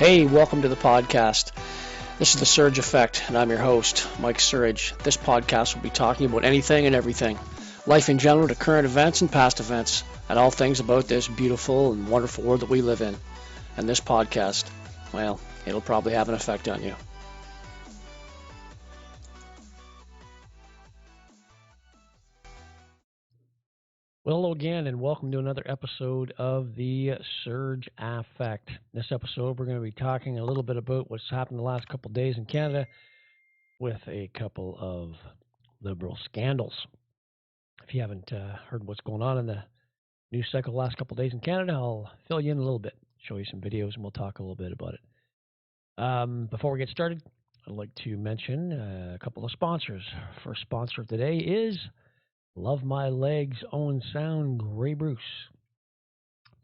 Hey, welcome to the podcast. This is The Surge Effect, and I'm your host, Mike Surge. This podcast will be talking about anything and everything, life in general to current events and past events, and all things about this beautiful and wonderful world that we live in. And this podcast, well, it'll probably have an effect on you. Well, hello again, and welcome to another episode of the Surge Effect. In this episode, we're going to be talking a little bit about what's happened the last couple of days in Canada with a couple of Liberal scandals. If you haven't heard what's going on in the news cycle the last couple of days in Canada, I'll fill you in a little bit, show you some videos, and we'll talk a little bit about it. Before we get started, I'd like to mention a couple of sponsors. First sponsor of today is Love My Legs, Owen Sound, Grey Bruce.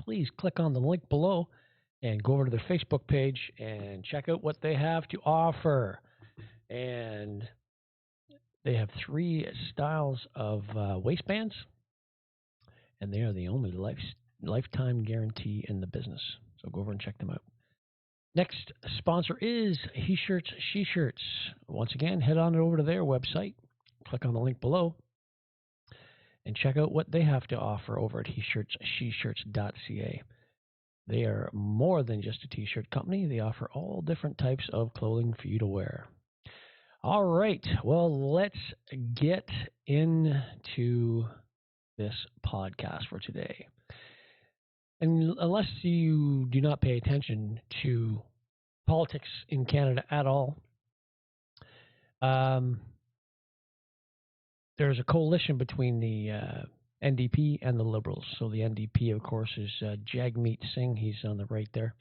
Please click on the link below and go over to their Facebook page and check out what they have to offer. And they have 3 styles of waistbands, and they are the only lifetime guarantee in the business. So go over and check them out. Next sponsor is He Shirts, She Shirts. Once again, head on over to their website, click on the link below, and check out what they have to offer over at HeShirtsSheShirts.ca. They are more than just a t-shirt company. They offer all different types of clothing for you to wear. All right, well, let's get into this podcast for today. And unless you do not pay attention to politics in Canada at all, there's a coalition between the NDP and the Liberals. So the NDP, of course, is Jagmeet Singh. He's on the right there.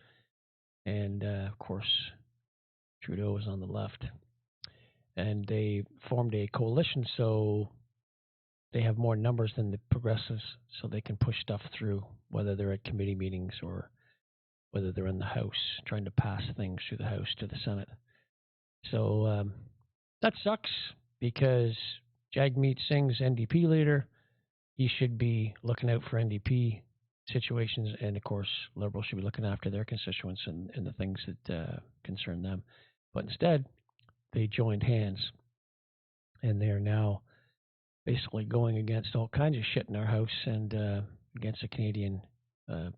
And, of course, Trudeau is on the left. And they formed a coalition so they have more numbers than the Progressives, so they can push stuff through, whether they're at committee meetings or whether they're in the House, trying to pass things through the House to the Senate. So that sucks because Jagmeet Singh's NDP leader, he should be looking out for NDP situations, and of course, Liberals should be looking after their constituents and the things that concern them. But instead, they joined hands, and they are now basically going against all kinds of shit in our House and against the Canadian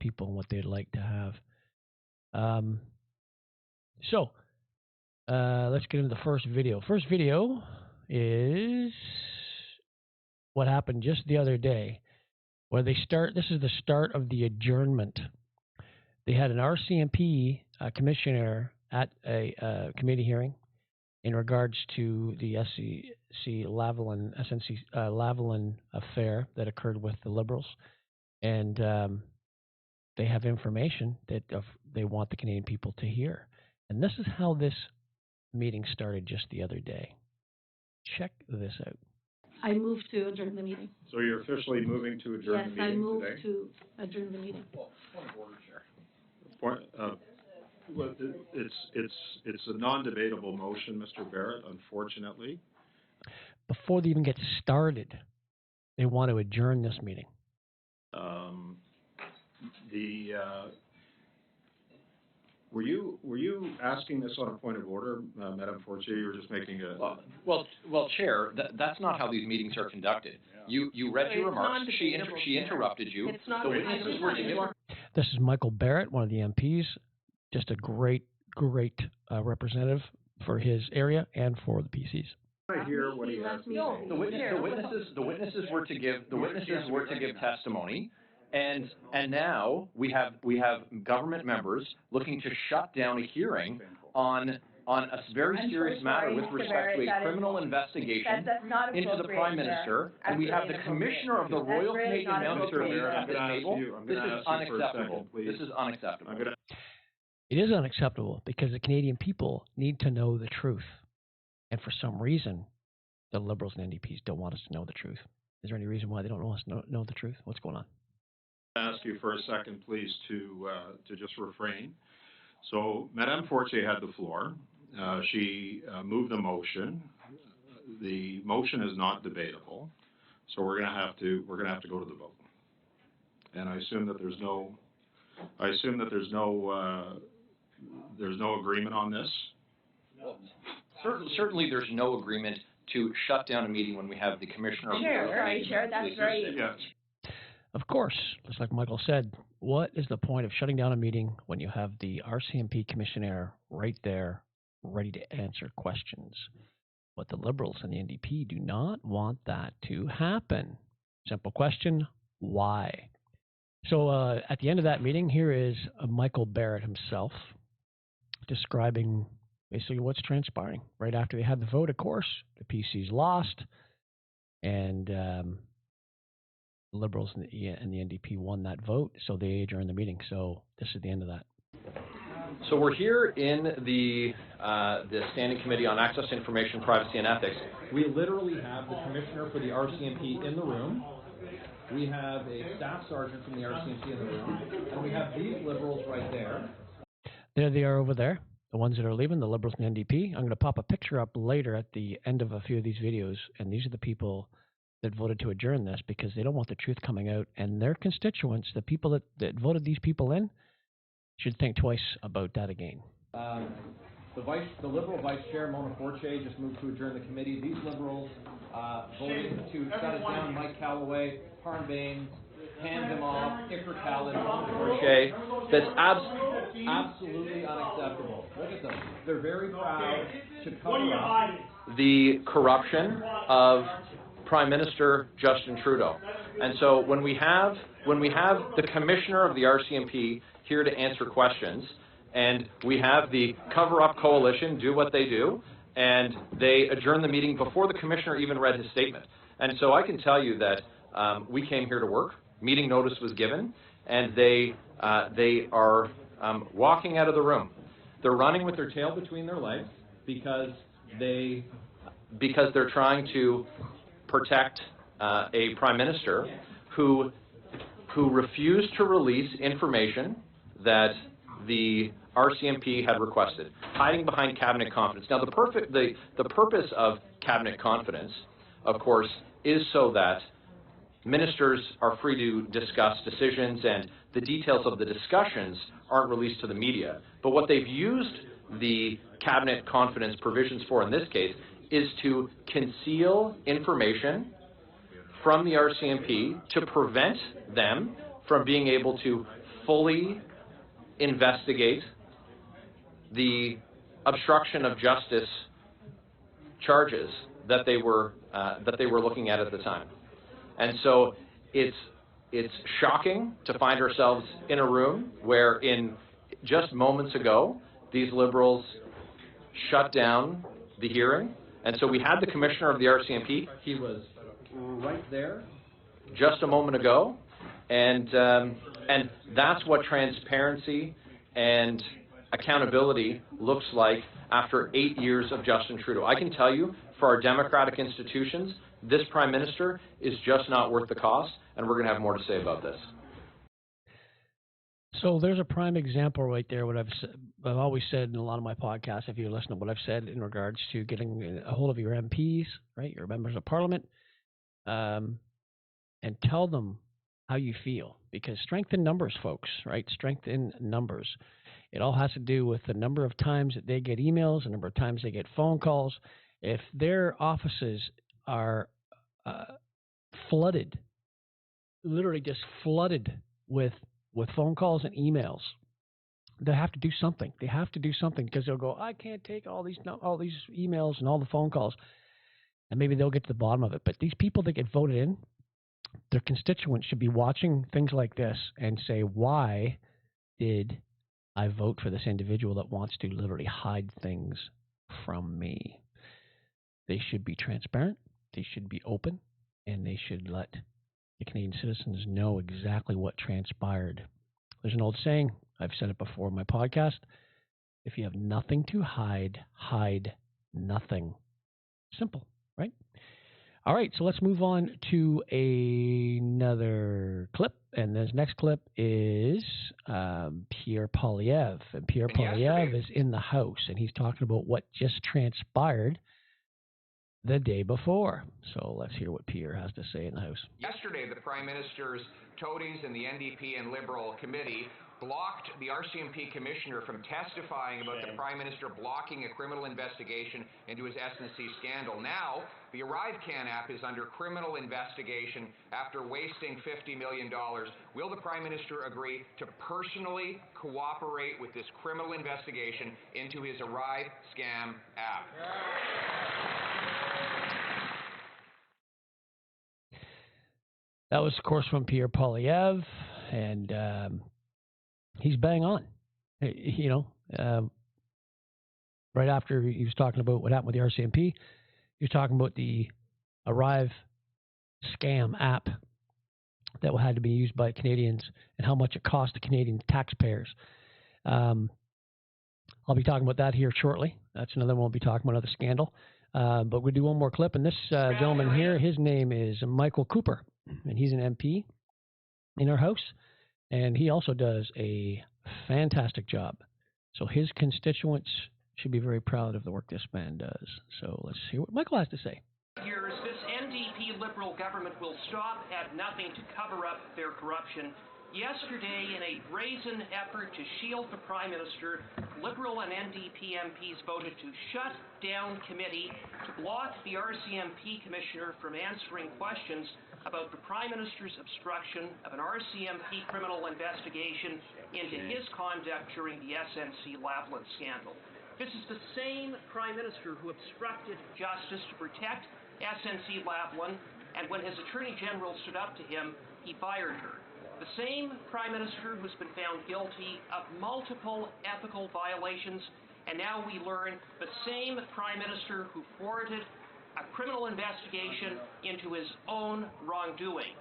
people and what they'd like to have. So let's get into the first video. First video is what happened just the other day, where this is the start of the adjournment. They had an RCMP commissionaire at a committee hearing in regards to the SNC LAVALIN affair that occurred with the Liberals, and they have information that they want the Canadian people to hear. And this is how this meeting started just the other day. Check this out. I move to adjourn the meeting. So you're officially moving to adjourn the meeting today? Yes, I move to adjourn the meeting. Well, point of order, Chair. Well, it's a non-debatable motion, Mr. Barrett, unfortunately. Before they even get started, they want to adjourn this meeting. Were you asking this on a point of order, Madame Fortier? You were just making a... Well, Chair, that's not how these meetings are conducted. Yeah. You read your remarks. She interrupted you. It's not the witnesses were given. This is Michael Barrett, one of the MPs. Just a great representative for his area and for the PCs. I hear what he has to say. The witnesses were to give testimony. And now we have government members looking to shut down a hearing on a very serious matter with respect to a criminal investigation into the Prime Minister, and we have the Commissioner of the Royal Canadian Mounted Police at this table. This is unacceptable. This is unacceptable. It is unacceptable because the Canadian people need to know the truth, and for some reason, the Liberals and NDPs don't want us to know the truth. Is there any reason why they don't want us to know the truth? What's going on? Ask you for a second, please, to just refrain. So, Madame Fortier had the floor. She moved the motion. The motion is not debatable, so we're gonna have to go to the vote. And I assume that there's no there's no agreement on this? Certainly there's no agreement to shut down a meeting when we have the commissioner. Chair, that's very, Yeah. Of course, just like Michael said, what is the point of shutting down a meeting when you have the RCMP commissionaire right there, ready to answer questions? But the Liberals and the NDP do not want that to happen. Simple question, why? So at the end of that meeting, here is Michael Barrett himself describing basically what's transpiring. Right after they had the vote, of course, the PCs lost, and the Liberals and the NDP won that vote, so they adjourned the meeting. So this is the end of that. So we're here in the Standing Committee on Access to Information, Privacy and Ethics. We literally have the commissioner for the RCMP in the room. We have a staff sergeant from the RCMP in the room, and we have these Liberals right there. There they are over there, the ones that are leaving, the Liberals and NDP. I'm going to pop a picture up later at the end of a few of these videos, and these are the people that voted to adjourn this because they don't want the truth coming out, and their constituents, the people that voted these people in, should think twice about that again. The Liberal Vice Chair, Mona Fortier, just moved to adjourn the committee. These Liberals voted to shut it down. Mike Callaway, Harm Baines, hand him off, Iker Khalid, Mona Fortier. That's absolutely unacceptable. Look at them. They're very proud to cover up the corruption of Prime Minister Justin Trudeau. And so when we have the commissioner of the RCMP here to answer questions, and we have the cover-up coalition do what they do, and they adjourn the meeting before the commissioner even read his statement. And so I can tell you that we came here to work, meeting notice was given, and they are walking out of the room. They're running with their tail between their legs because they're trying to protect a prime minister who refused to release information that the RCMP had requested, hiding behind cabinet confidence. Now, the purpose of cabinet confidence, of course, is so that ministers are free to discuss decisions and the details of the discussions aren't released to the media. But what they've used the cabinet confidence provisions for in this case is to conceal information from the RCMP to prevent them from being able to fully investigate the obstruction of justice charges that they were looking at the time. And so it's shocking to find ourselves in a room where in just moments ago these Liberals shut down the hearing. And so we had the commissioner of the RCMP. He was right there just a moment ago, and that's what transparency and accountability looks like after 8 years of Justin Trudeau. I can tell you, for our democratic institutions, this prime minister is just not worth the cost, and we're going to have more to say about this. So there's a prime example right there. What I've always said in a lot of my podcasts, if you listen to what I've said in regards to getting a hold of your MPs, right, your members of parliament, and tell them how you feel. Because strength in numbers, folks, right? Strength in numbers. It all has to do with the number of times that they get emails, the number of times they get phone calls. If their offices are flooded, literally just flooded with phone calls and emails, they have to do something. They have to do something because they'll go, I can't take all these emails and all the phone calls, and maybe they'll get to the bottom of it. But these people that get voted in, their constituents should be watching things like this and say, why did I vote for this individual that wants to literally hide things from me? They should be transparent, they should be open, and they should let the Canadian citizens know exactly what transpired. There's an old saying, I've said it before in my podcast, if you have nothing to hide, hide nothing. Simple, right? All right, so let's move on to another clip. And this next clip is Pierre Poilievre. And Pierre Poilievre is in the House, and he's talking about what just transpired the day before. So let's hear what Pierre has to say in the House. Yesterday, the Prime Minister's toadies in the NDP and Liberal committee blocked the RCMP commissioner from testifying about the Prime Minister blocking a criminal investigation into his SNC scandal. Now, the ArriveCan app is under criminal investigation after wasting $50 million. Will the Prime Minister agree to personally cooperate with this criminal investigation into his Arrive Scam app? That was, of course, from Pierre Poilievre, and he's bang on. You know, right after he was talking about what happened with the RCMP, he was talking about the Arrive Scam app that had to be used by Canadians and how much it cost the Canadian taxpayers. I'll be talking about that here shortly. That's another one we'll be talking about, another scandal. But we'll do one more clip. And this gentleman here, his name is Michael Cooper, and he's an MP in our House. And he also does a fantastic job. So his constituents should be very proud of the work this man does. So let's hear what Michael has to say. Years, this NDP Liberal government will stop at nothing to cover up their corruption. Yesterday, in a brazen effort to shield the Prime Minister, Liberal and NDP MPs voted to shut down committee to block the RCMP Commissioner from answering questions about the Prime Minister's obstruction of an RCMP criminal investigation into his conduct during the SNC LAVALIN scandal. This is the same Prime Minister who obstructed justice to protect SNC LAVALIN, and when his Attorney General stood up to him, he fired her. The same Prime Minister who's been found guilty of multiple ethical violations, and now we learn the same Prime Minister who thwarted a criminal investigation into his own wrongdoing.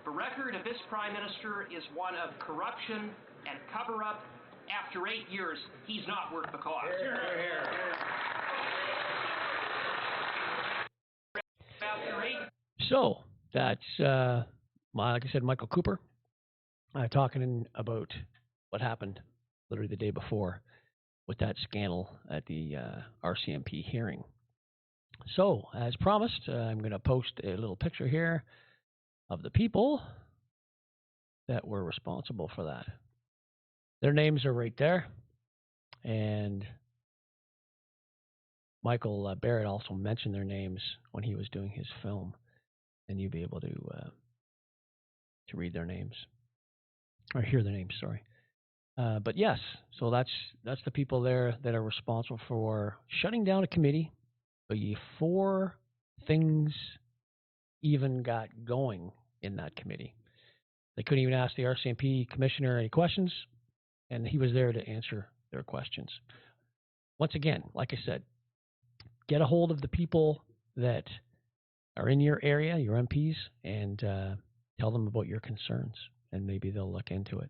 The record of this Prime Minister is one of corruption and cover-up. After 8 years, he's not worth the cost. So that's, like I said, Michael Cooper talking about what happened literally the day before with that scandal at the RCMP hearing. So, as promised, I'm going to post a little picture here of the people that were responsible for that. Their names are right there. And Michael Barrett also mentioned their names when he was doing his film. And you'll be able to read their names. Or hear their names, sorry. But yes, so that's the people there that are responsible for shutting down a committee before things even got going in that committee. They couldn't even ask the RCMP commissioner any questions, and he was there to answer their questions. Once again, like I said, get a hold of the people that are in your area, your MPs, and tell them about your concerns, and maybe they'll look into it.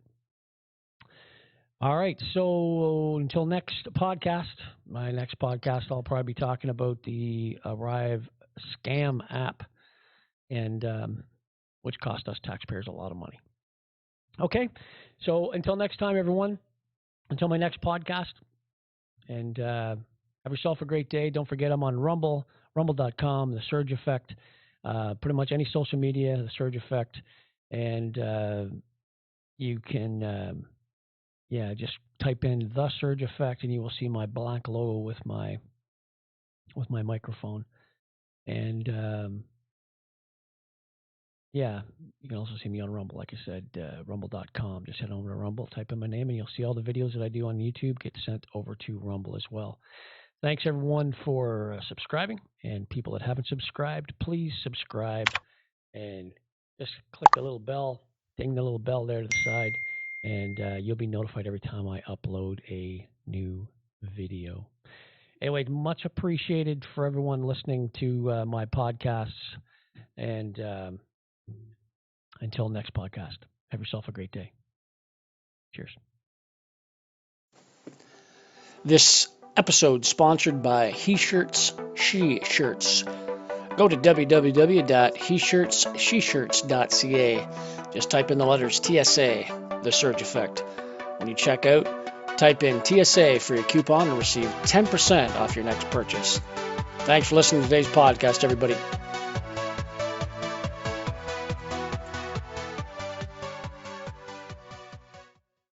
All right, so until next podcast, my next podcast, I'll probably be talking about the Arrive Scam app, and which cost us taxpayers a lot of money. Okay, so until next time, everyone, until my next podcast, and have yourself a great day. Don't forget I'm on Rumble, rumble.com, The Surge Effect, pretty much any social media, The Surge Effect, and you can... just type in The Surge Effect, and you will see my black logo with my microphone. And you can also see me on Rumble, like I said, rumble.com. Just head over to Rumble, type in my name, and you'll see all the videos that I do on YouTube get sent over to Rumble as well. Thanks, everyone, for subscribing. And people that haven't subscribed, please subscribe. And just click the little bell, ding the little bell there to the side. And you'll be notified every time I upload a new video. Anyway, much appreciated for everyone listening to my podcasts. And until next podcast, have yourself a great day. Cheers. This episode sponsored by He Shirts, She Shirts. Go to www.heshirtssheshirts.ca. Just type in the letters TSA, The Surge Effect. When you check out, type in TSA for your coupon and receive 10% off your next purchase. Thanks for listening to today's podcast, everybody.